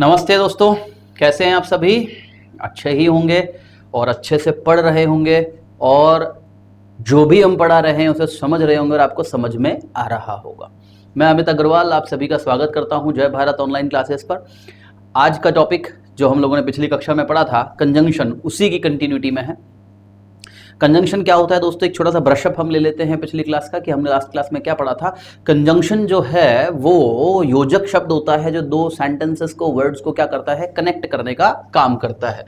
नमस्ते दोस्तों, कैसे हैं आप सभी। अच्छे ही होंगे और अच्छे से पढ़ रहे होंगे और जो भी हम पढ़ा रहे हैं उसे समझ रहे होंगे और आपको समझ में आ रहा होगा। मैं अमित अग्रवाल आप सभी का स्वागत करता हूं जय भारत ऑनलाइन क्लासेस पर। आज का टॉपिक जो हम लोगों ने पिछली कक्षा में पढ़ा था कंजंक्शन, उसी की कंटिन्यूटी में है। कंजंक्शन क्या होता है दोस्तों, एक छोटा सा ब्रशअप हम ले लेते हैं पिछली क्लास का कि हमने लास्ट क्लास में क्या पढ़ा था। कंजंक्शन जो है वो योजक शब्द होता है जो दो सेंटेंसेस को, वर्ड्स को क्या करता है, कनेक्ट करने का काम करता है।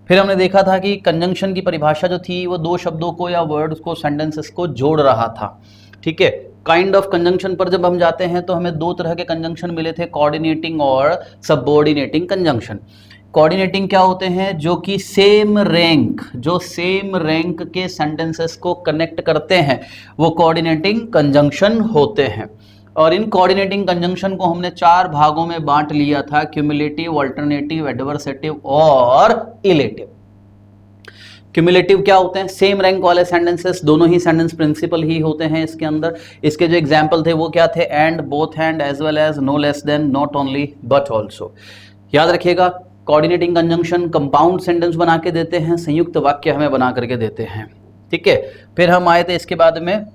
फिर हमने देखा था कि कंजंक्शन की परिभाषा जो थी वो दो शब्दों को या वर्ड्स को, सेंटेंसेस को जोड़ रहा था। ठीक है, काइंड ऑफ कंजंक्शन पर जब हम जाते हैं तो हमें दो तरह के कंजंक्शन मिले थे, कोऑर्डिनेटिंग और सबऑर्डिनेटिंग कंजंक्शन। कोऑर्डिनेटिंग क्या होते हैं, जो कि सेम रैंक के सेंटेंसेस को कनेक्ट करते हैं, वो कोऑर्डिनेटिंग कंजंक्शन होते हैं। और इन कोऑर्डिनेटिंग कंजंक्शन को हमने चार भागों में बांट लिया था, क्यूमुलेटिव, अल्टरनेटिव, एडवर्सेटिव और इलेटिव। क्यूमुलेटिव क्या होते हैं, सेम रैंक वाले सेंटेंसेस, दोनों ही सेंटेंस प्रिंसिपल ही होते हैं इसके अंदर। इसके जो एग्जाम्पल थे वो क्या थे, and, both and, as well as, no less than, not only but also. याद रखिएगा, कोऑर्डिनेटिंग कंजंक्शन कंपाउंड सेंटेंस बना के देते हैं, संयुक्त वाक्य हमें बना करके देते हैं। ठीक है, फिर हम आए थे इसके बाद में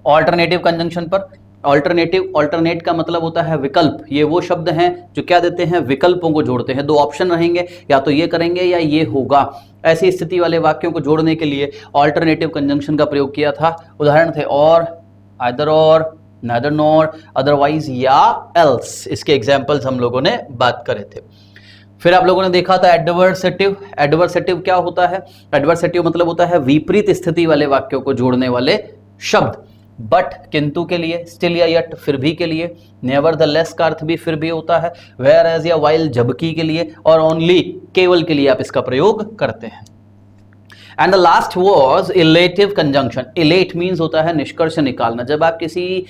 ऑल्टरनेटिव कंजंक्शन पर। ऑल्टरनेट का मतलब होता है विकल्प। ये वो शब्द हैं जो क्या देते हैं, विकल्पों को जोड़ते हैं। दो ऑप्शन रहेंगे, या तो ये करेंगे या ये होगा। ऐसी स्थिति वाले वाक्यों को जोड़ने के लिए ऑल्टरनेटिव कंजंक्शन का प्रयोग किया था। उदाहरण थे और, आइदर और, neither nor, otherwise या else। इसके एग्जाम्पल्स हम लोगों ने बात करे थे। फिर आप लोगों ने देखा था एडवर्सेटिव। एडवर्सेटिव क्या होता है, एडवर्सेटिव मतलब होता है विपरीत स्थिति वाले वाक्यों को जोड़ने वाले शब्द। बट, किंतु के लिए, स्टिल या यट फिर भी के लिए, नेवरदलेस का अर्थ भी फिर भी होता है, वेयर एज या वाइल जबकि के लिए, और ओनली केवल के लिए आप इसका प्रयोग करते हैं। And the last was elative conjunction. Elate means होता है निष्कर्ष निकालना। जब आप किसी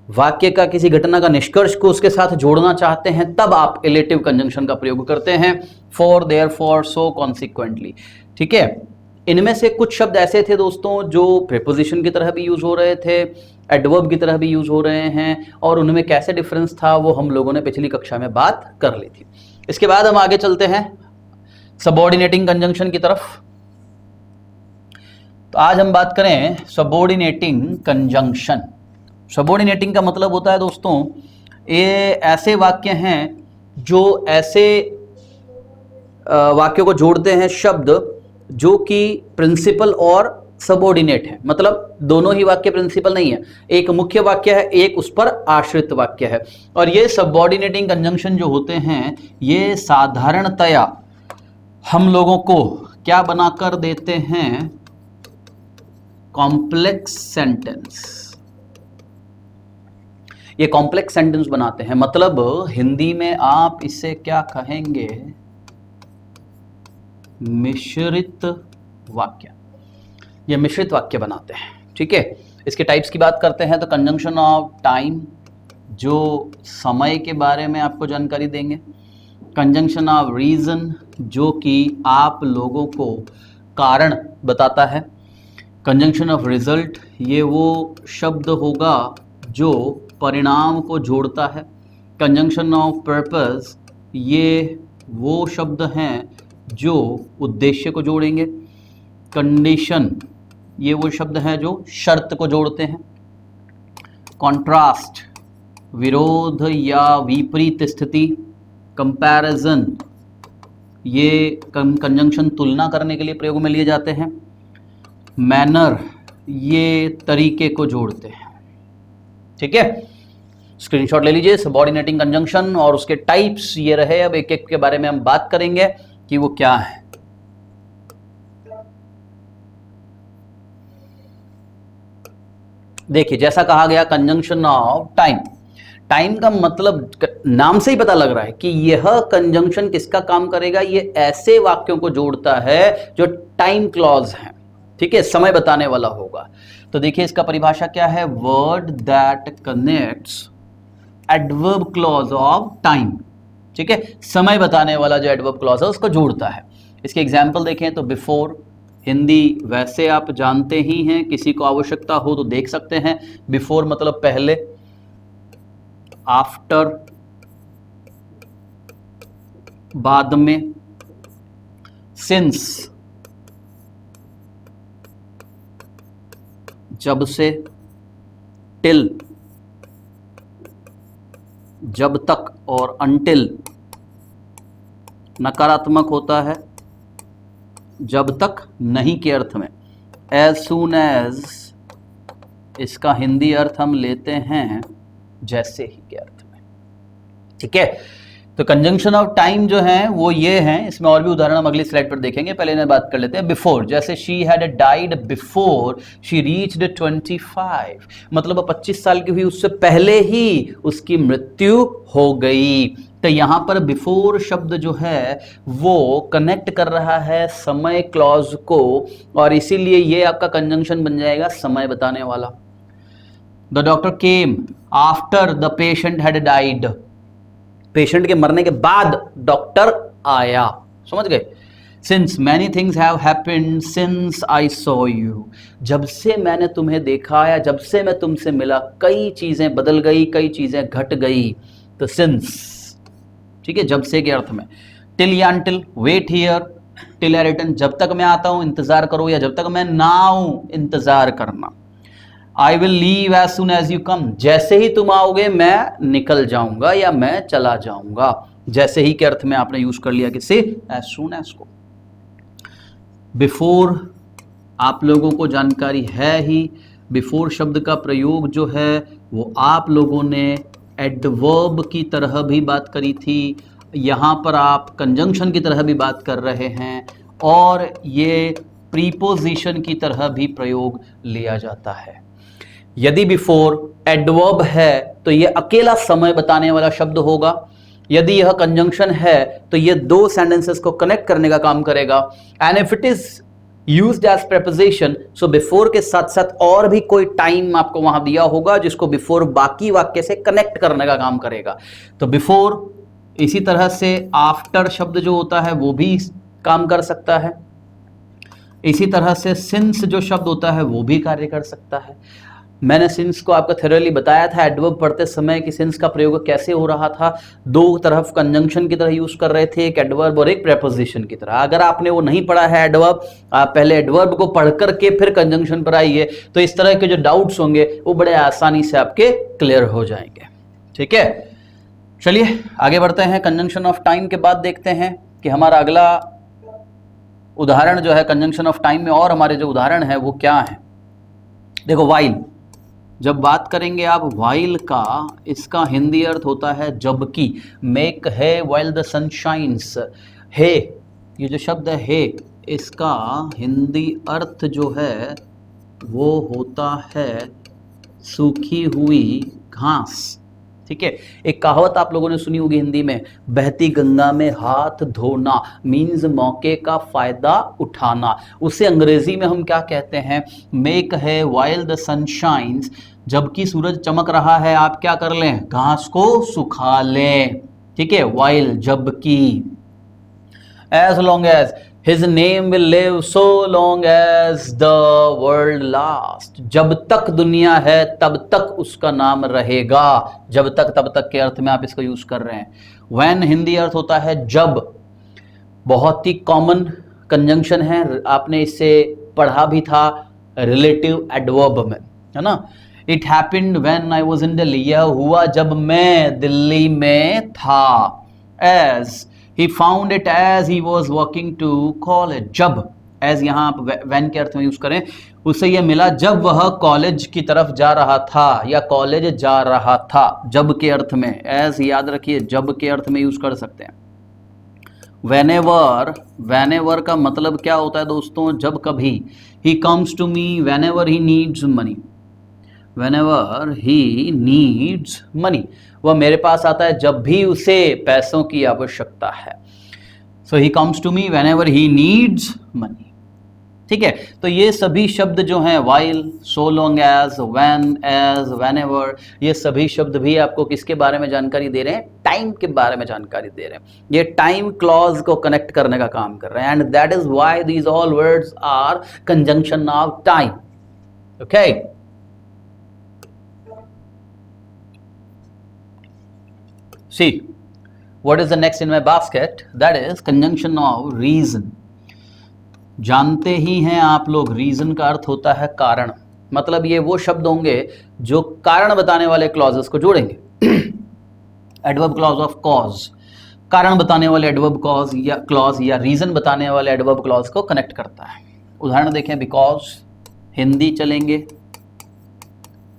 वाक्य का, किसी घटना का निष्कर्ष को उसके साथ जोड़ना चाहते हैं तब आप इलेटिव कंजंक्शन का प्रयोग करते हैं, फॉर, देयरफॉर, सो, कॉन्सिक्वेंटली। ठीक है, इनमें से कुछ शब्द ऐसे थे दोस्तों जो प्रीपोजिशन की तरह भी यूज हो रहे थे, एडवर्ब की तरह भी यूज हो रहे हैं, और उनमें कैसे डिफरेंस था वो हम लोगों ने पिछली कक्षा में बात कर ली थी। इसके बाद हम आगे चलते हैं सबऑर्डिनेटिंग कंजंक्शन की तरफ। तो आज हम बात करें सबऑर्डिनेटिंग कंजंक्शन। सबऑर्डिनेटिंग का मतलब होता है दोस्तों, ये ऐसे वाक्य हैं जो ऐसे वाक्यों को जोड़ते हैं, शब्द जो कि प्रिंसिपल और सबऑर्डिनेट है। मतलब दोनों ही वाक्य प्रिंसिपल नहीं है, एक मुख्य वाक्य है, एक उस पर आश्रित वाक्य है। और ये सबऑर्डिनेटिंग कंजंक्शन जो होते हैं ये साधारणतया हम लोगों को क्या बनाकर देते हैं, कॉम्प्लेक्स सेंटेंस। ये कॉम्प्लेक्स सेंटेंस बनाते हैं, मतलब हिंदी में आप इसे क्या कहेंगे, मिश्रित वाक्य। ये मिश्रित वाक्य बनाते हैं। ठीक है, इसके टाइप्स की बात करते हैं तो कंजंक्शन ऑफ टाइम, जो समय के बारे में आपको जानकारी देंगे। कंजंक्शन ऑफ रीजन, जो कि आप लोगों को कारण बताता है। कंजंक्शन ऑफ रिजल्ट, ये वो शब्द होगा जो परिणाम को जोड़ता है। कंजंक्शन ऑफ पर्पस, ये वो शब्द हैं जो उद्देश्य को जोड़ेंगे। कंडीशन, ये वो शब्द हैं जो शर्त को जोड़ते हैं। कॉन्ट्रास्ट, विरोध या विपरीत स्थिति। कंपैरिजन, ये कंजंक्शन तुलना करने के लिए प्रयोग में लिए जाते हैं। मैनर, ये तरीके को जोड़ते हैं। ठीक है, स्क्रीनशॉट ले लीजिए। सबऑर्डिनेटिंग कंजंक्शन और उसके टाइप्स ये रहे। अब एक एक के बारे में हम बात करेंगे कि वो क्या है। देखिए, जैसा कहा गया कंजंक्शन ऑफ टाइम। टाइम का मतलब नाम से ही पता लग रहा है कि यह कंजंक्शन किसका काम करेगा, ये ऐसे वाक्यों को जोड़ता है जो टाइम क्लॉज हैं। ठीक है, समय बताने वाला होगा। तो देखिए इसका परिभाषा क्या है, word that connects adverb clause of time. ठीक है, समय बताने वाला जो एडवर्ब क्लॉज है उसको जोड़ता है। इसके एग्जाम्पल देखें तो बिफोर, हिंदी वैसे आप जानते ही हैं, किसी को आवश्यकता हो तो देख सकते हैं। बिफोर मतलब पहले, आफ्टर, बाद में, सिंस जब से, टिल जब तक, और अनटिल नकारात्मक होता है जब तक नहीं के अर्थ में। एज सून एज इसका हिंदी अर्थ हम लेते हैं जैसे ही के अर्थ में। ठीक है, तो कंजंक्शन ऑफ टाइम जो है वो ये हैं। इसमें और भी उदाहरण हम अगली स्लाइड पर देखेंगे, पहले इन्हें बात कर लेते हैं। बिफोर, जैसे she had died before she reached 25, मतलब 25 साल की हुई उससे पहले ही उसकी मृत्यु हो गई। तो यहां पर बिफोर शब्द जो है वो कनेक्ट कर रहा है समय क्लॉज को, और इसीलिए ये आपका कंजंक्शन बन जाएगा समय बताने वाला। The doctor came after the patient had died, patient के मरने के बाद डॉक्टर आया, समझ गए। Since many things have happened since I saw you, जब से मैंने तुम्हें देखा या जब से मैं तुमसे मिला कई चीजें बदल गई, कई चीजें घट गई। तो सिंस, ठीक है, जब से के अर्थ में। टिल या until, wait here till I return, जब तक मैं आता हूं इंतजार करो, या जब तक मैं ना आऊं इंतजार करना। I will leave as soon as you come, जैसे ही तुम आओगे मैं निकल जाऊंगा या मैं चला जाऊंगा। जैसे ही के अर्थ में आपने यूज कर लिया किससे, एज सुन एज को। बिफोर आप लोगों को जानकारी है ही, बिफोर शब्द का प्रयोग जो है वो आप लोगों ने एडवर्ब की तरह भी बात करी थी, यहां पर आप कंजंक्शन की तरह भी बात कर रहे हैं, और ये प्रीपोजिशन की तरह भी प्रयोग लिया जाता है। यदि बिफोर एडवर्ब है तो ये अकेला समय बताने वाला शब्द होगा, यदि यह कंजंक्शन है तो ये दो सेंटेंसेस को कनेक्ट करने का काम करेगा। And if it is used as preposition, so before के साथ साथ और भी कोई टाइम आपको वहां दिया होगा जिसको बिफोर बाकी वाक्य से कनेक्ट करने का काम करेगा। तो बिफोर, इसी तरह से आफ्टर शब्द जो होता है वो भी काम कर सकता है, इसी तरह से सिंस जो शब्द होता है वो भी कार्य कर सकता है। मैंने सिंस को आपको थेरोली बताया था एडवर्ब पढ़ते समय कि सिंस का प्रयोग कैसे हो रहा था। दो तरफ कंजंक्शन की तरह यूज कर रहे थे, एक एडवर्ब और एक प्रेपोजिशन की तरह। अगर आपने वो नहीं पढ़ा है एडवर्ब, आप पहले एडवर्ब को पढ़ करके फिर कंजंक्शन पर आइए, तो इस तरह के जो डाउट्स होंगे वो बड़े आसानी से आपके क्लियर हो जाएंगे। ठीक है, चलिए आगे बढ़ते हैं। कंजंक्शन ऑफ टाइम के बाद देखते हैं कि हमारा अगला उदाहरण जो है कंजंक्शन ऑफ टाइम में, और हमारे जो उदाहरण है वो क्या है। देखो, वाइल, जब बात करेंगे आप वाइल का, इसका हिंदी अर्थ होता है जबकि। मेक है वाइल द सन शाइन्स, हे, ये जो शब्द है हे, इसका हिंदी अर्थ जो है वो होता है सूखी हुई घास। ठीक है, एक कहावत आप लोगों ने सुनी होगी हिंदी में, बहती गंगा में हाथ धोना, मीन्स मौके का फायदा उठाना। उसे अंग्रेजी में हम क्या कहते हैं, मेक है वाइल द सन शाइन्स, जबकि सूरज चमक रहा है आप क्या कर लें, घास को सुखा लें। ठीक है, वाइल जबकि। As long as his name will live so long as the world last, जब तक दुनिया है तब तक उसका नाम रहेगा। जब तक तब तक के अर्थ में आप इसको यूज कर रहे हैं। व्हेन हिंदी अर्थ होता है जब, बहुत ही कॉमन कंजंक्शन है, आपने इससे पढ़ा भी था रिलेटिव एडवर्ब में, है ना। It happened when I was in Delhi, यह हुआ जब मैं दिल्ली में था। As he found it as he was walking to college, जब, as यहाँ आप when के अर्थ में यूज करें, उसे यह मिला जब वह कॉलेज की तरफ जा रहा था या कॉलेज जा रहा था। जब के अर्थ में, as याद रखिए जब के अर्थ में यूज कर सकते हैं। whenever, whenever का मतलब क्या होता है दोस्तों, जब कभी। he comes to me whenever he needs money, whenever he needs money, वह मेरे पास आता है जब भी उसे पैसों की आवश्यकता है। So he comes to me whenever he needs money। ठीक है, तो ये सभी शब्द जो हैं while, so long as, when, as, whenever, ये सभी शब्द भी आपको किसके बारे में जानकारी दे रहे हैं, टाइम के बारे में जानकारी दे रहे हैं। ये टाइम क्लॉज को कनेक्ट करने का काम कर रहे हैं, and that is why these all words are conjunction of time. Okay, see what is the next in my basket, that is conjunction of reason. जानते ही हैं आप लोग, रीजन का अर्थ होता है कारण, मतलब ये वो शब्द होंगे जो कारण बताने वाले क्लॉजेस को जोड़ेंगे। एडवर्ब क्लॉज ऑफ कॉज, कारण बताने वाले एडवर्ब क्लॉज या क्लॉज या रीजन बताने वाले एडवर्ब क्लॉज को कनेक्ट करता है। उदाहरण देखें, बिकॉज, हिंदी चलेंगे,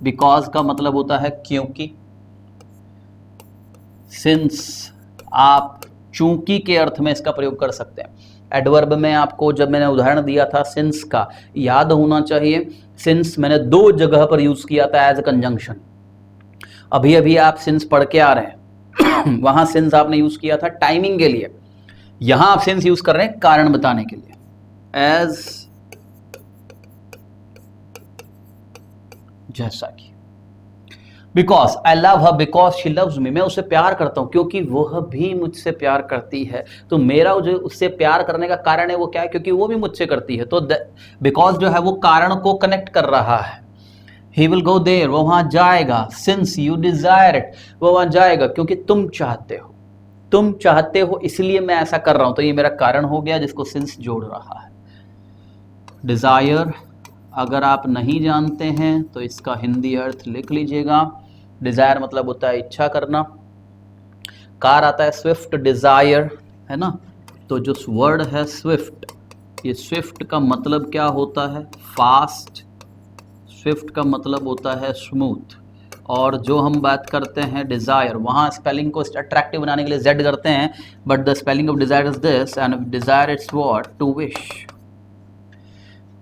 बिकॉज का मतलब होता है क्योंकि। सिंस, आप चूंकि के अर्थ में इसका प्रयोग कर सकते हैं। एडवर्ब में आपको जब मैंने उदाहरण दिया था सिंस का, याद होना चाहिए, सिंस मैंने 2 जगह पर यूज किया था एज ए कंजंक्शन। अभी अभी आप सिंस पढ़ के आ रहे हैं वहां सिंस आपने यूज किया था टाइमिंग के लिए, यहां आप सिंस यूज कर रहे हैं कारण बताने के लिए, एज, जैसा कि। Because I love her because she loves me, मैं उससे प्यार करता हूं क्योंकि वह भी मुझसे प्यार करती है। तो मेरा जो उससे प्यार करने का कारण है वो क्या है, क्योंकि वो भी मुझसे करती है। तो बिकॉज जो है वो कारण को कनेक्ट कर रहा है। ही विल गो देयर, वो वहां जाएगा। सिंस यू डिजायर इट, वो वहां जाएगा क्योंकि तुम चाहते हो, तुम चाहते हो इसलिए मैं ऐसा कर रहा हूं। तो ये मेरा कारण हो गया जिसको सिंस जोड़ रहा है। डिजायर, अगर आप नहीं जानते हैं तो इसका हिंदी अर्थ लिख लीजिएगा। डिजायर मतलब होता है इच्छा करना। कार आता है स्विफ्ट डिजायर, है ना। तो जो वर्ड है स्विफ्ट, ये स्विफ्ट का मतलब क्या होता है, फास्ट। स्विफ्ट का मतलब होता है स्मूथ। और जो हम बात करते हैं डिजायर, वहाँ स्पेलिंग को अट्रैक्टिव बनाने के लिए जेड करते हैं, but the spelling of desire is this, and desire it's what, to wish.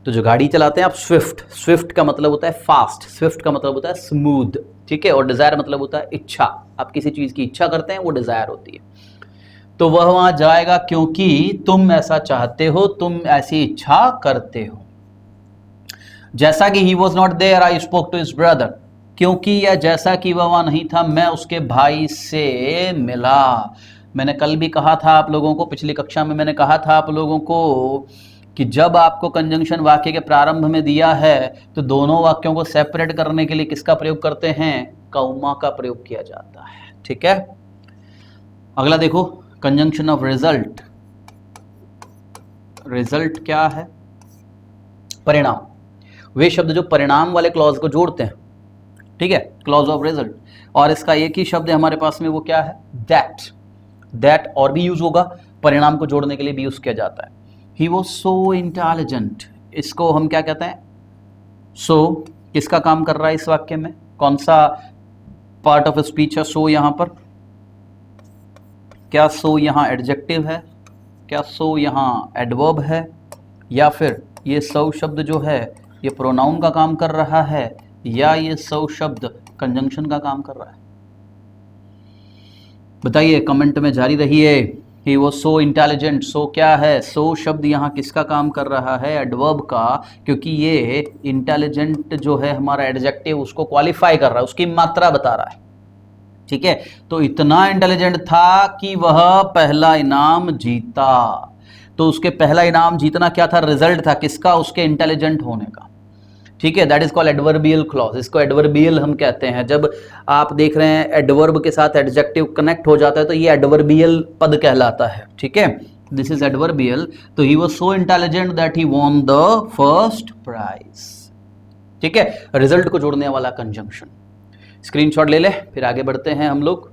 तो जो गाड़ी चलाते हैं आप स्विफ्ट, स्विफ्ट का मतलब होता है फास्ट, स्विफ्ट का मतलब होता है स्मूथ, ठीक है। और डिजायर मतलब होता है इच्छा, आप किसी चीज की इच्छा करते हैं वो डिजायर होती है। तो वह वहां जाएगा क्योंकि तुम ऐसा चाहते हो, तुम ऐसी इच्छा करते हो। जैसा कि he was not there, I spoke to his brother, क्योंकि या जैसा कि वह वहां नहीं था, मैं उसके भाई से मिला। मैंने कल भी कहा था आप लोगों को, पिछली कक्षा में मैंने कहा था आप लोगों को कि जब आपको कंजंक्शन वाक्य के प्रारंभ में दिया है तो दोनों वाक्यों को सेपरेट करने के लिए किसका प्रयोग करते हैं, कॉमा का प्रयोग किया जाता है, ठीक है। अगला देखो, कंजंक्शन ऑफ रिजल्ट। रिजल्ट क्या है, परिणाम। वे शब्द जो परिणाम वाले क्लॉज को जोड़ते हैं, ठीक है, क्लॉज ऑफ रिजल्ट। और इसका एक ही शब्द है हमारे पास में, वो क्या है, दैट। दैट और भी यूज होगा, परिणाम को जोड़ने के लिए भी यूज किया जाता है। ही वॉज सो इंटेलिजेंट, इसको हम क्या कहते हैं, सो किसका काम कर रहा है इस वाक्य में, कौन सा पार्ट ऑफ स्पीच है सो यहां पर, क्या सो यहां एडजेक्टिव है, क्या सो यहां एडवर्ब है, या फिर ये सो शब्द जो है ये प्रोनाउन का काम कर रहा है, या ये सो शब्द कंजंक्शन का काम कर रहा है, बताइए, कमेंट में जारी रहिए। ही वॉज सो इंटेलिजेंट, सो क्या है, सो शब्द यहाँ किसका काम कर रहा है, एडवर्ब का, क्योंकि ये इंटेलिजेंट जो है हमारा एडजेक्टिव उसको क्वालिफाई कर रहा है, उसकी मात्रा बता रहा है, ठीक है। तो इतना इंटेलिजेंट था कि वह पहला इनाम जीता। तो उसके पहला इनाम जीतना क्या था, रिजल्ट था किसका, उसके इंटेलिजेंट होने का, ठीक है। That is called adverbial clause, इसको एडवर्बियल हम कहते हैं। जब आप देख रहे हैं एडवर्ब के साथ एडजेक्टिव कनेक्ट हो जाता है तो ये एडवर्बियल पद कहलाता है, ठीक है, दिस इज एडवर्बियल। तो he was so intelligent that he won the first prize, ठीक है, रिजल्ट को जोड़ने वाला कंजंक्शन। स्क्रीनशॉट ले ले, फिर आगे बढ़ते हैं हम लोग।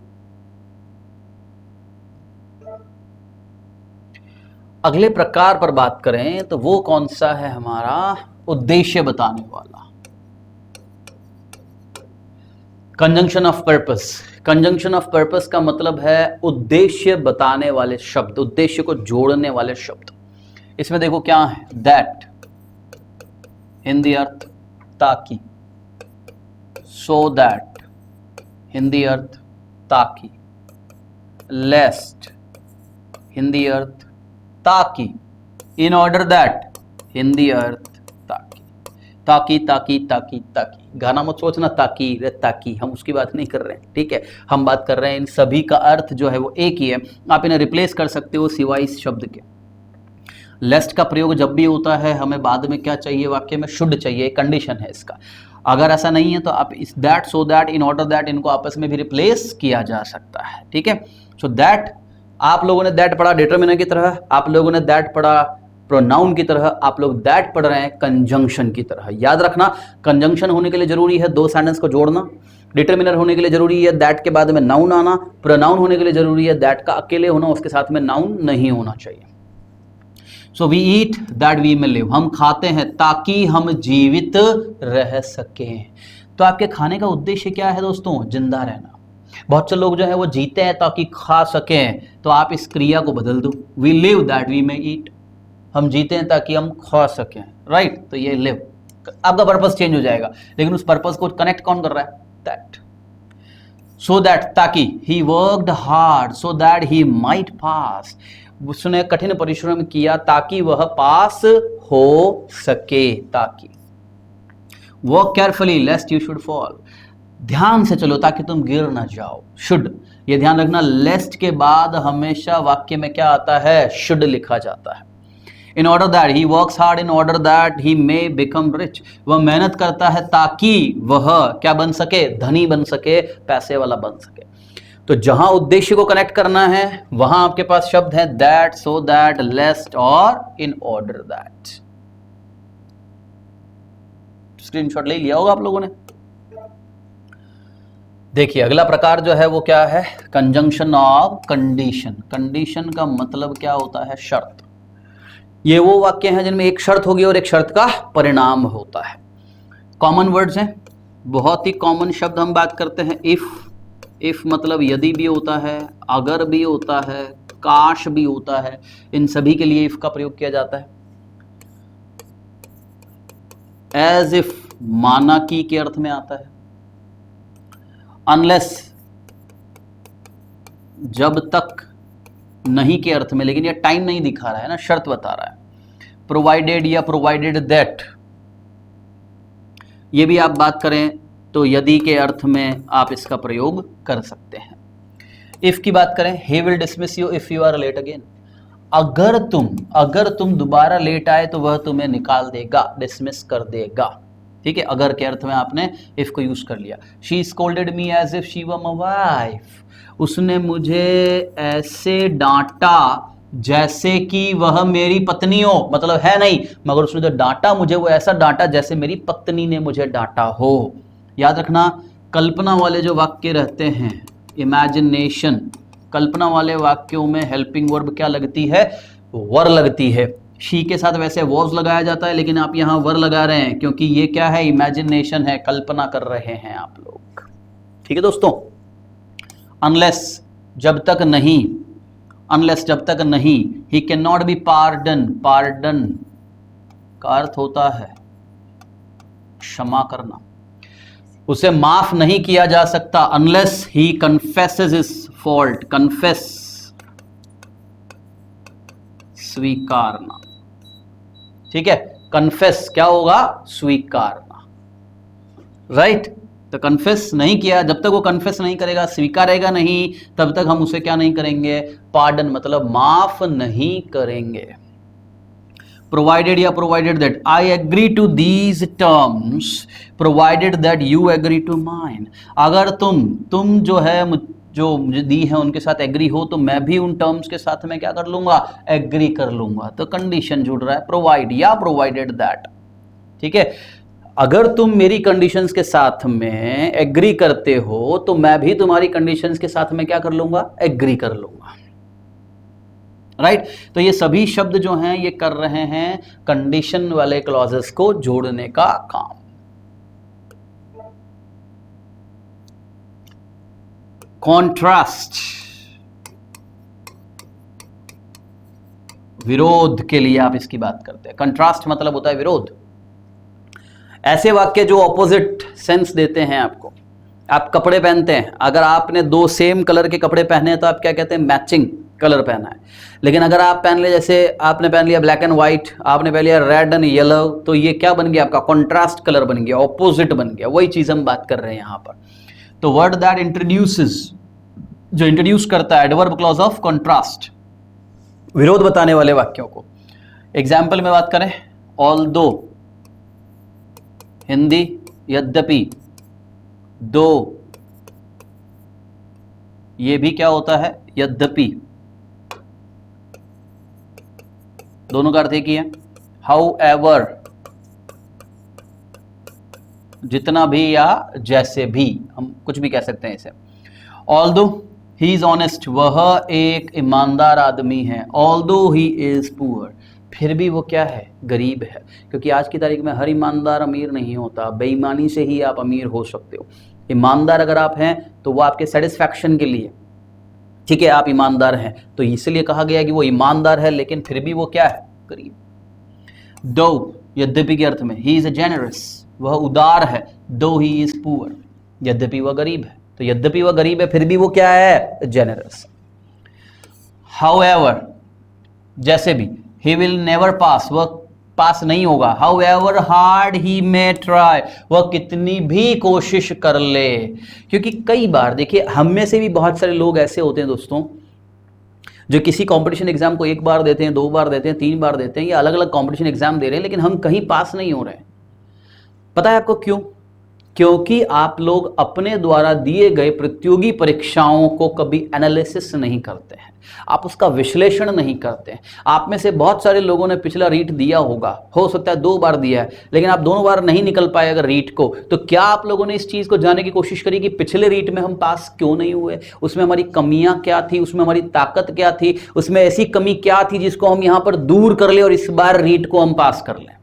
अगले प्रकार पर बात करें तो वो कौन सा है हमारा, उद्देश्य बताने वाला, conjunction of purpose. Conjunction of purpose का मतलब है उद्देश्य बताने वाले शब्द, उद्देश्य को जोड़ने वाले शब्द। इसमें देखो क्या है, दैट, हिंदी अर्थ ताकि, सो दैट, हिंदी अर्थ ताकि, लेस्ट, हिंदी अर्थ ताकि, इन ऑर्डर दैट, हिंदी अर्थ ताकि। ताकि ताकि ताकि ताकि, गाना मत सोचना ताकि रे ताकि, हम उसकी बात नहीं कर रहे हैं, ठीक है। हम बात कर रहे हैं इन सभी का अर्थ जो है वो एक ही है, आप इन्हें रिप्लेस कर सकते हो सिवाय इस शब्द के। लेस्ट का प्रयोग जब भी होता है हमें बाद में क्या चाहिए, वाक्य में शुड चाहिए, कंडीशन है इसका। अगर ऐसा नहीं है तो आप इस that, so that, in order that, इनको आपस में भी रिप्लेस किया जा सकता है, ठीक है। सो दैट, आप लोगों ने दैट पढ़ा डिटरमिनर की तरह, आप लोगों ने दैट पढ़ा प्रोनाउन की तरह, आप लोग दैट पढ़ रहे हैं कंजंक्शन की तरह। याद रखना, कंजंक्शन होने के लिए जरूरी है दो सेंटेंस को जोड़ना, डिटरमिनर होने के लिए जरूरी है दैट के बाद में नाउन आना, प्रोनाउन होने के लिए जरूरी है दैट का अकेले होना, उसके साथ में नाउन नहीं होना चाहिए। So we eat that we may live, हम खाते हैं ताकि हम जीवित रह सकें। तो आपके खाने का उद्देश्य क्या है दोस्तों? जिंदा रहना। बहुत से लोग जो है वो जीते हैं ताकि खा सकें, तो आप इस क्रिया को बदल दो, we live that we may eat, हम जीते हैं ताकि हम खा सकें, राइट? तो ये लिव, आपका पर्पस चेंज हो जाएगा, लेकिन उस पर्पस को कनेक्ट कौन कर रहा है? दैट। सो दैट, ताकि, he worked hard so that he might pass, उसने कठिन परिश्रम किया ताकि वह पास हो सके, ताकि। Work carefully लेस्ट you should fall, ध्यान से चलो ताकि तुम गिर ना जाओ। शुड, ये ध्यान रखना, लेस्ट के बाद हमेशा वाक्य में क्या आता है? शुड लिखा जाता है। In order that he works hard in order that he may become rich, वह मेहनत करता है ताकि वह क्या बन सके? धनी बन सके, पैसे वाला बन सके। तो जहां उद्देश्य को कनेक्ट करना है वहां आपके पास शब्द है दैट, सो दैट, लेस्ट और इन ऑर्डर दैट। स्क्रीनशॉट ले लिया होगा आप लोगों ने। देखिए अगला प्रकार जो है वो क्या है? Conjunction of condition. कंडीशन का मतलब क्या होता है? शर्त। ये वो वाक्य हैं जिनमें एक शर्त होगी और एक शर्त का परिणाम होता है। कॉमन वर्ड्स हैं, बहुत ही कॉमन शब्द हम बात करते हैं। इफ मतलब यदि भी होता है, अगर भी होता है, काश भी होता है, इन सभी के लिए इफ का प्रयोग किया जाता है। एज इफ माना की के अर्थ में आता है। अनलेस जब तक नहीं के अर्थ में, लेकिन ये टाइम नहीं दिखा रहा है ना, शर्त बता रहा है। प्रोवाइडेड या प्रोवाइडेड दैट, ये भी आप बात करें तो यदि के अर्थ में आप इसका प्रयोग कर सकते हैं। इफ की बात करें, he will dismiss you if you are late again, अगर तुम दोबारा लेट आए तो वह तुम्हें निकाल देगा, डिसमिस कर देगा। ठीक है, अगर के अर्थ में आपने इफ को यूज कर लिया। she scolded me as if she were my wife, उसने मुझे ऐसे डांटा जैसे कि वह मेरी पत्नी हो, मतलब है नहीं, मगर उसने जो डांटा मुझे वो ऐसा डांटा जैसे मेरी पत्नी ने मुझे डांटा हो। याद रखना, कल्पना वाले जो वाक्य रहते हैं, इमेजिनेशन, कल्पना वाले वाक्यों में हेल्पिंग वर्ब क्या लगती है? वर लगती है। शी के साथ वैसे वॉज लगाया जाता है, लेकिन आप यहां वर लगा रहे हैं क्योंकि ये क्या है? इमेजिनेशन है, कल्पना कर रहे हैं आप लोग। ठीक है दोस्तों। अनलेस जब तक नहीं, अनलेस जब तक नहीं, he can not be pardon, pardon का अर्थ होता है क्षमा करना, उसे माफ नहीं किया जा सकता। Unless he confesses his fault, confess स्वीकारना। ठीक है, कन्फेस क्या होगा? स्वीकारना, राइट? तो कन्फेस नहीं किया, जब तक वो कन्फेस नहीं करेगा, स्वीकारेगा नहीं, तब तक हम उसे क्या नहीं करेंगे? पार्डन मतलब माफ नहीं करेंगे। प्रोवाइडेड या provided that, I agree to these terms provided that you agree to mine, अगर तुम जो है जो मुझे दी है उनके साथ एग्री हो तो मैं भी उन टर्म्स के साथ में क्या कर लूंगा? एग्री कर लूंगा। तो कंडीशन जुड़ रहा है, प्रोवाइड या प्रोवाइडेड दैट। ठीक है, अगर तुम मेरी कंडीशंस के साथ में एग्री करते हो तो मैं भी तुम्हारी कंडीशंस के साथ में क्या कर लूंगा? एग्री कर लूंगा, राइट? तो ये सभी शब्द जो हैं ये कर रहे हैं कंडीशन वाले क्लॉजेस को जोड़ने का काम। कॉन्ट्रास्ट, विरोध के लिए आप इसकी बात करते हैं। कंट्रास्ट मतलब होता है विरोध। ऐसे वाक्य जो ऑपोजिट सेंस देते हैं आपको। आप कपड़े पहनते हैं, अगर आपने दो सेम कलर के कपड़े पहने हैं तो आप क्या कहते हैं? मैचिंग कलर पहना है। लेकिन अगर आप पहन ले, जैसे आपने पहन लिया ब्लैक एंड व्हाइट, आपने पहन लिया रेड एंड येलो, तो ये क्या बन गया? आपका कॉन्ट्रास्ट कलर बन गया, ऑपोजिट बन गया। वही चीज हम बात कर रहे हैं यहां पर। तो वर्ड दैट इंट्रोड्यूसेस, जो इंट्रोड्यूस करता है, एडवर्ब क्लॉज ऑफ कॉन्ट्रास्ट, विरोध बताने वाले वाक्यों को। एग्जाम्पल में बात करें, ऑल्दो, हिंदी, यद्यपि, दो, ये भी क्या होता है? यद्यपि, दोनों का अर्थ एक ही है। हाउ एवर, जितना भी या जैसे भी, हम कुछ भी कह सकते हैं इसे। ऑल्दो ही इज ऑनेस्ट, वह एक ईमानदार आदमी है। ऑल्दो ही इज पुअर, फिर भी वो क्या है, गरीब है। क्योंकि आज की तारीख में हर ईमानदार अमीर नहीं होता, बेईमानी से ही आप अमीर हो सकते हो। ईमानदार अगर आप हैं तो वो आपके सेटिस्फैक्शन के लिए, ठीक है, आप ईमानदार हैं, तो इसलिए कहा गया कि वो ईमानदार है, लेकिन फिर भी वो क्या है, गरीब। दो, यद्यपि के अर्थ में, ही इज जेनरस, वह उदार है। दो ही इज पुअर, यद्यपि वह गरीब है। तो यद्यपि वह गरीब है फिर भी वो क्या है, जेनरस। हाउएवर, जैसे भी, ही विल नेवर पास, वह पास नहीं होगा। हाउएवर हार्ड ही मे ट्राई, वह कितनी भी कोशिश कर ले। क्योंकि कई बार देखिए, हम में से भी बहुत सारे लोग ऐसे होते हैं दोस्तों, जो किसी कंपटीशन एग्जाम को 1 बार देते हैं, 2 बार देते हैं, 3 बार देते हैं, या अलग अलग कंपटीशन एग्जाम दे रहे हैं, लेकिन हम कहीं पास नहीं हो रहे हैं। पता है आपको क्यों? क्योंकि आप लोग अपने द्वारा दिए गए प्रतियोगी परीक्षाओं को कभी एनालिसिस नहीं करते हैं, आप उसका विश्लेषण नहीं करते हैं। आप में से बहुत सारे लोगों ने पिछला रीट दिया होगा, हो सकता है 2 बार दिया है, लेकिन आप दोनों बार नहीं निकल पाए अगर रीट को, तो क्या आप लोगों ने इस चीज को जानने की कोशिश करी कि पिछले रीट में हम पास क्यों नहीं हुए, उसमें हमारी कमियां क्या थी, उसमें हमारी ताकत क्या थी, उसमें ऐसी कमी क्या थी जिसको हम यहां पर दूर कर ले और इस बार रीट को हम पास कर लें।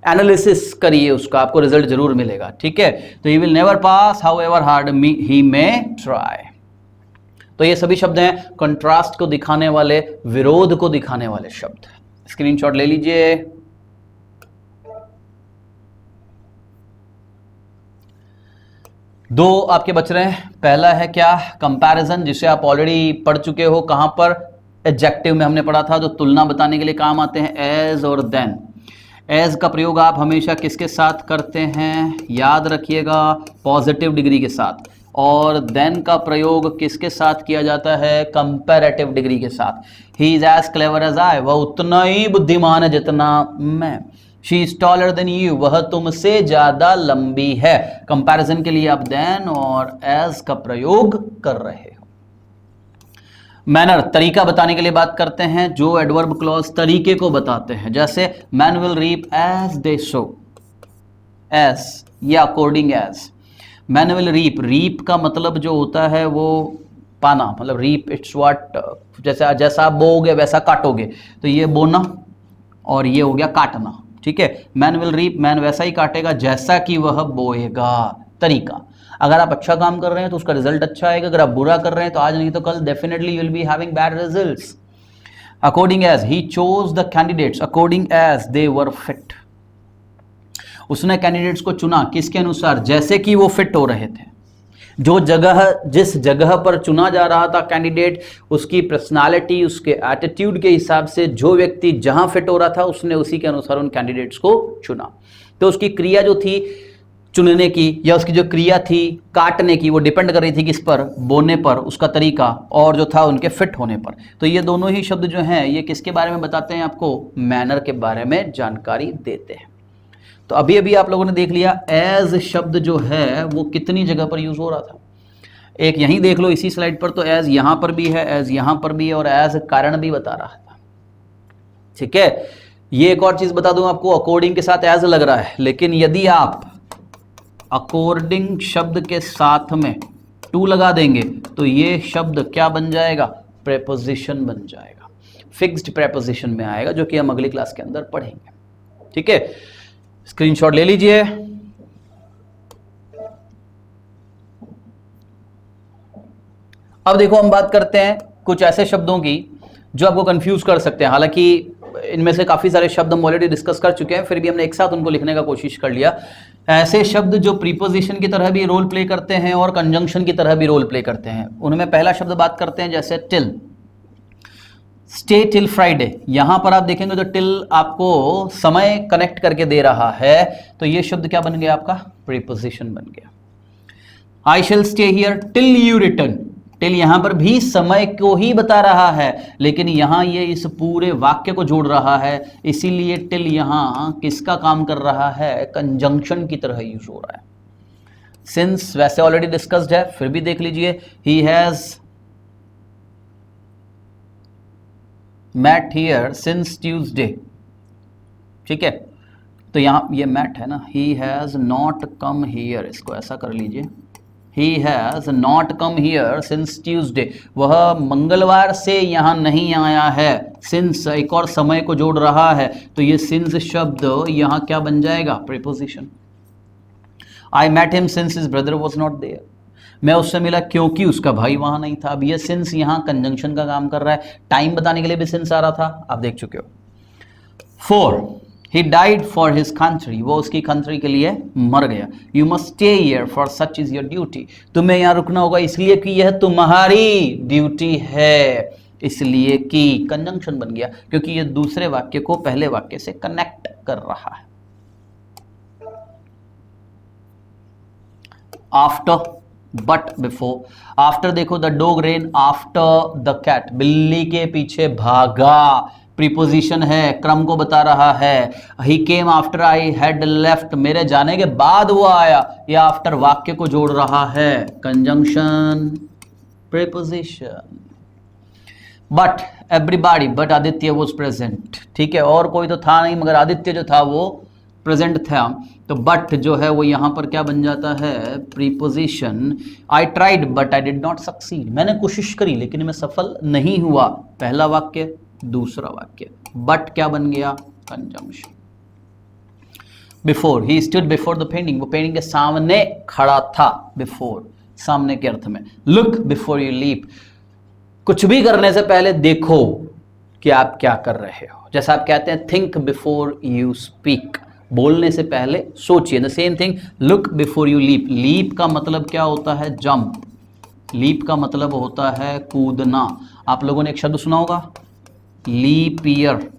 एनालिसिस करिए उसका, आपको रिजल्ट जरूर मिलेगा, ठीक है। तो he will never pass, however hard he may try. तो ये सभी शब्द हैं कंट्रास्ट को दिखाने वाले, विरोध को दिखाने वाले शब्द। स्क्रीनशॉट ले लीजिए। दो आपके बच रहे हैं। पहला है क्या, कंपैरिजन, जिसे आप ऑलरेडी पढ़ चुके हो। कहां पर, एडजेक्टिव में हमने पढ़ा था, जो तुलना बताने के लिए काम आते हैं, एज और देन। एज का प्रयोग आप हमेशा किसके साथ करते हैं, याद रखिएगा, पॉजिटिव डिग्री के साथ। और देन का प्रयोग किसके साथ किया जाता है, कंपैरेटिव डिग्री के साथ। He is as clever as I, वह उतना ही बुद्धिमान है जितना मैं। She is taller than you, वह तुमसे ज्यादा लंबी है। कंपैरिजन के लिए आप देन और एज का प्रयोग कर रहे हो। मैनर, तरीका बताने के लिए बात करते हैं, जो एडवर्ब क्लॉज तरीके को बताते हैं। जैसे man will reap as they sow, as या according as. Man will reap, reap का मतलब जो होता है वो पाना, मतलब रीप इट्स व्हाट, जैसा आप बोओगे वैसा काटोगे, तो ये बोना और ये हो गया काटना, ठीक है। मैन विल रीप, मैन वैसा ही काटेगा जैसा कि वह बोएगा। तरीका, अगर आप अच्छा काम कर रहे हैं तो उसका रिजल्ट अच्छा आएगा, अगर आप बुरा कर रहे हैं तो आज नहीं तो कल definitely you will be having bad results. According as, he chose the candidates according as they were fit, उसने कैंडिडेट्स को चुना किसके अनुसार, जैसे कि वो फिट हो रहे थे। जो जगह, जिस जगह पर चुना जा रहा था कैंडिडेट, उसकी पर्सनालिटी, उसके एटीट्यूड के हिसाब से जो व्यक्ति जहां फिट हो रहा था उसने उसी के अनुसार उन कैंडिडेट्स को चुना। तो उसकी क्रिया जो थी चुनने की, या उसकी जो क्रिया थी काटने की, वो डिपेंड कर रही थी किस पर, बोने पर, उसका तरीका, और जो था उनके फिट होने पर। तो ये दोनों ही शब्द जो हैं ये किसके बारे में बताते हैं आपको, मैनर के बारे में जानकारी देते हैं। तो अभी अभी आप लोगों ने देख लिया एज शब्द जो है वो कितनी जगह पर यूज हो रहा था। एक यहीं देख लो इसी स्लाइड पर, तो एज यहां पर भी है, एज यहां पर भी है, और एज कारण भी बता रहा था, ठीक है। ये एक और चीज बता दूं आपको, अकॉर्डिंग के साथ एज लग रहा है, लेकिन यदि आप अकॉर्डिंग शब्द के साथ में टू लगा देंगे तो ये शब्द क्या बन जाएगा, प्रेपोजिशन बन जाएगा, फिक्स्ड प्रेपोजिशन में आएगा, जो कि हम अगली क्लास के अंदर पढ़ेंगे, ठीक है। स्क्रीनशॉट ले लीजिए। अब देखो हम बात करते हैं कुछ ऐसे शब्दों की जो आपको कंफ्यूज कर सकते हैं। हालांकि इनमें से काफी सारे शब्द हम ऑलरेडी डिस्कस कर चुके हैं, फिर भी हमने एक साथ उनको लिखने का कोशिश कर लिया। ऐसे शब्द जो प्रीपोजिशन की तरह भी रोल प्ले करते हैं और कंजंक्शन की तरह भी रोल प्ले करते हैं, उनमें पहला शब्द बात करते हैं जैसे टिल, स्टे टिल फ्राइडे। यहां पर आप देखेंगे तो टिल आपको समय कनेक्ट करके दे रहा है, तो ये शब्द क्या बन गया आपका, प्रीपोजिशन बन गया। I shall stay here till you return, till यहां पर भी समय को ही बता रहा है, लेकिन यहां ये इस पूरे वाक्य को जोड़ रहा है, इसीलिए टिल यहां किसका काम कर रहा है, कंजंक्शन की तरह यूज हो रहा है। सिंस वैसे ऑलरेडी डिस्कस्ड है, फिर भी देख लीजिए, he has met here since Tuesday, ठीक है। तो यहाँ ये मैट है ना, he has not come here, इसको ऐसा कर लीजिए, he has not come here since Tuesday, वह मंगलवार से यहाँ नहीं आया है। सिंस एक और समय को जोड़ रहा है, तो ये सिंस शब्द यहाँ क्या बन जाएगा, preposition. I met him since his brother was not there, मैं उससे मिला क्योंकि उसका भाई वहां नहीं था। अब ये सिंस यहाँ कंजंक्शन का काम कर रहा है, टाइम बताने के लिए भी सिंस आ रहा था, आप देख चुके हो। 4, he died for his country, वो उसकी कंट्री के लिए मर गया। You must stay here for such is your duty, तुम्हें यहाँ रुकना होगा इसलिए कि यह तुम्हारी ड्यूटी है, इसलिए कि कंजंक्शन बन गया क्योंकि ये दूसरे वाक्य को पहले वाक्य से कनेक्ट कर रहा है। After, but before. आफ्टर देखो, the dog ran after the cat, बिल्ली के पीछे भागा, प्रीपोजिशन है, क्रम को बता रहा है। He came after I had left, मेरे जाने के बाद वो आया, ये आफ्टर वाक्य को जोड़ रहा है, conjunction preposition. But everybody, but Aditya was present, ठीक है, और कोई तो था नहीं मगर आदित्य जो था वो प्रेजेंट था, तो बट जो है वो यहां पर क्या बन जाता है, preposition. I tried but I did not succeed, मैंने कोशिश करी लेकिन मैं सफल नहीं हुआ, पहला वाक्य, दूसरा वाक्य, बट क्या बन गया, conjunction. Before, he stood before the painting, वो पेंटिंग के सामने खड़ा था, बिफोर सामने के अर्थ में। लुक बिफोर यू लीप, कुछ भी करने से पहले देखो कि आप क्या कर रहे हो, जैसा आप कहते हैं थिंक बिफोर यू स्पीक, बोलने से पहले सोचिए। The same thing, look before you leap, leap का मतलब क्या होता है, जंप, लीप का मतलब होता है कूदना। आप लोगों ने एक शब्द सुना होगा, लीप ईयर,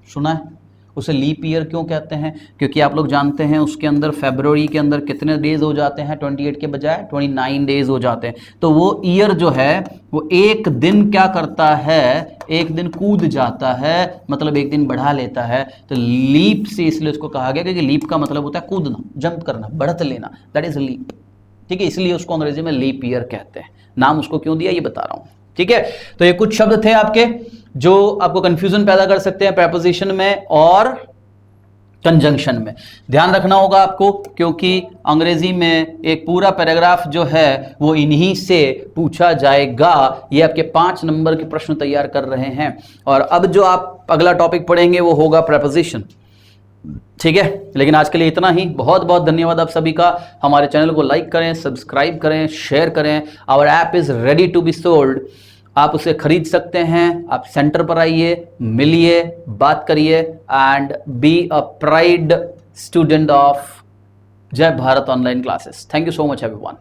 सुना है? उसे लीप ईयर क्यों कहते हैं, क्योंकि आप लोग जानते हैं उसके अंदर फरवरी के अंदर कितने डेज हो जाते हैं, 28 के बजाय 29 डेज हो जाते हैं। तो वो ईयर जो है वो एक दिन क्या करता है, एक दिन कूद जाता है, मतलब एक दिन बढ़ा लेता है। तो लीप से इसलिए उसको कहा गया क्योंकि लीप का मतलब होता है कूदना, जंप करना, बढ़त लेना, दैट इज लीप, ठीक है, इसलिए उसको अंग्रेजी में लीप ईयर कहते हैं। नाम उसको क्यों दिया ये बता रहा हूं, ठीक है। तो ये कुछ शब्द थे आपके जो आपको कंफ्यूजन पैदा कर सकते हैं प्रेपोजिशन में और कंजंक्शन में, ध्यान रखना होगा आपको, क्योंकि अंग्रेजी में एक पूरा पैराग्राफ जो है वो इन्हीं से पूछा जाएगा। ये आपके 5 नंबर के प्रश्न तैयार कर रहे हैं, और अब जो आप अगला टॉपिक पढ़ेंगे वो होगा प्रेपोजिशन, ठीक है। लेकिन आज के लिए इतना ही, बहुत बहुत धन्यवाद आप सभी का। हमारे चैनल को लाइक करें, सब्सक्राइब करें, शेयर करें। Our app is ready to be sold, आप उसे खरीद सकते हैं। आप सेंटर पर आइए, मिलिए, बात करिए, and be a pride student of Jai Bharat online classes. Thank you so much everyone.